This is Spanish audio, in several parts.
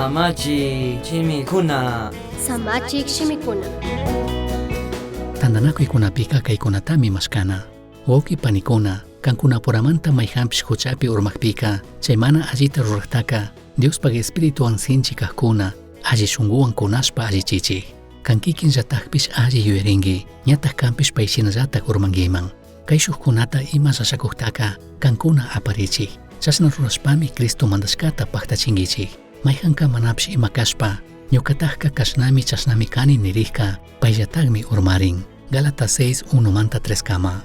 Samachi chimikuna. Samachik shimikuna. Tandanakuykunapika kaykunatami mashkana. Wawqi panikuna, kankunapuramanta mayhampish huchapi urmakpika, chay mana allita ruraqtaka, Diospag espirituwan sinchi kaqkuna, alli shunquwan kunashpa allichichik. Kankikin llatakpish alli yuyarinki, ñataq kanpish payshinallataq urmankiman. Kay shuqkunata ima rashakujtaka, kankuna aparichik. Chashna rurashpami Cristo mandashkata paktachinkichik. Mayjanka manapish ima kashpa, ñukatajka kashnami chashnami kani nirikka, payllataqmi urmarin. Gálatas 6:1-3 kama.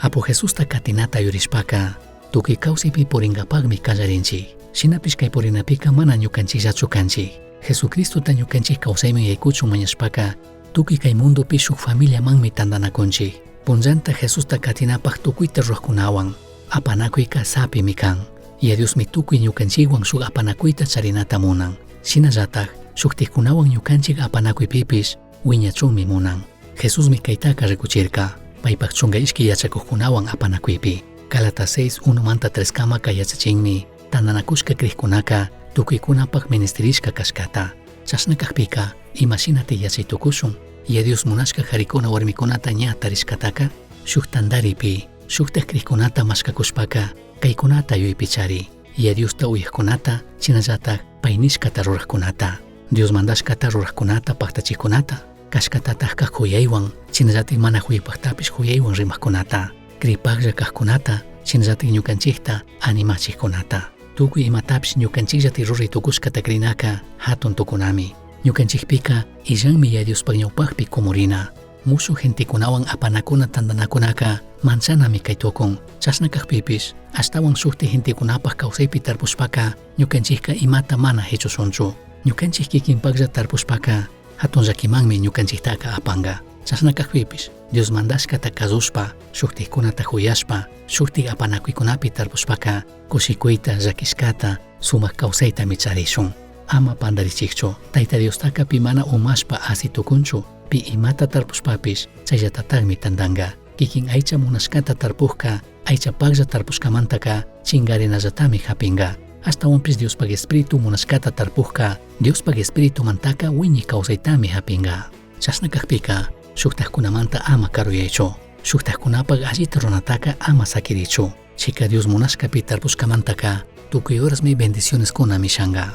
Apo Jesusta katinata yurishpaka, tukuy kawsaypi purinkapaqmi kallarinchik. Shinapish kay purinapika mana ñukanchikllachu kanchik. Jesucristota ñukanchik kawsayman yaykuchun mañashpaka, tukuy kay mundupi shuk familiamanmi tandanakunchik. Punllanta Jesusta katinapaq tukuyta ruwaqkunawan, apanakuyka sapimi kan. Diosmi tukuy ñukanchikwan shuk apanakuyta charinata munan. Shinallataq, shuktikkunawan ñukanchik apanakuypipish wiñachunmi munan. Jesusmi kaytaka rikuchirka, paypaq chunka ishki yachakuqkunawan apanakuypi. Gálatas 6:1-3 kama yachachinmi, tandanakushka kriqkunaka tukuykunapaq ministerishka kashkata. Chashna kaqpika, imashinati yachaytukushun, Dios munashka qarikuna warmikunata ña tarishkataka, shuk tandaripi, shuktaq kriqkunata mashkakushpaka, kaykunata yuypichari, Diosta uyaqkunata, chinallataq paynishkata ruraqkunata, Dios mandashkata ruraqkunata paqtachiqkunata, kashkatataq kaq huyaywan, chinallatik mana huyapaqtapish huyaywan rimaqkunata, kripaqlla kaqkunata, chinallatik ñukanchikta animachiqkunata. Tukuy imatapish ñukanchikllatik ruritukushkata krinaka hatun tukunami. Ñukanchikpika illanmi Diospaq ñawpaqpi kumurina. Mushuk gentikunawan apanakuna tandanakunaka manchanami kay tukun. Chashna kaqpipish, ashtawan shukti gentikunapaq kawsaypi tarpushpaka, ñukanchikka imata mana hechusunchu. Ñukanchik kikinpaqlla tarpushpaka, hatun llakimanmi ñukanchiktaka apanga. Chashna kaqpipish, Dios mandashkata kazushpa, shuktikkunata huyashpa, shuktik apanakuykunapi tarpushpaka, kushikuyta, llakishkata, sumaq kawsaytami charishun. Ama pandarichikchu, Tayta Diostaka pi mana umashpa asitukunchu, pi imata tarpushpapish, chayllatataqmi tandanga. Kikin aycha munashkata tarpujka, aychapaqlla tarpushkamantaka, chingarinallatami hapinga. Ashtawanpish Diospaq espiritu munashkata tarpujka, Diospaq espiritu mantaka wiñi kawsaytami hapinga. Chashna kaqpika, shuktaqkunamanta ama karuyaychu, shuktaqkunapaq allita runataka ama sakirichu. Chika Dios munashkapi tarpushkamantaka, tukuy horasmi bendiciones kuna mishanga.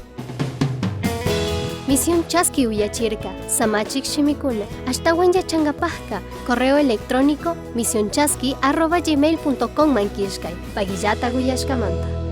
Misión Chaski Uyachirka, Samachik Shimikuna, ashtawan yachangapajka, correo electrónico misionchaski@gmail.com mankishkay, pagillata guyashkamanta.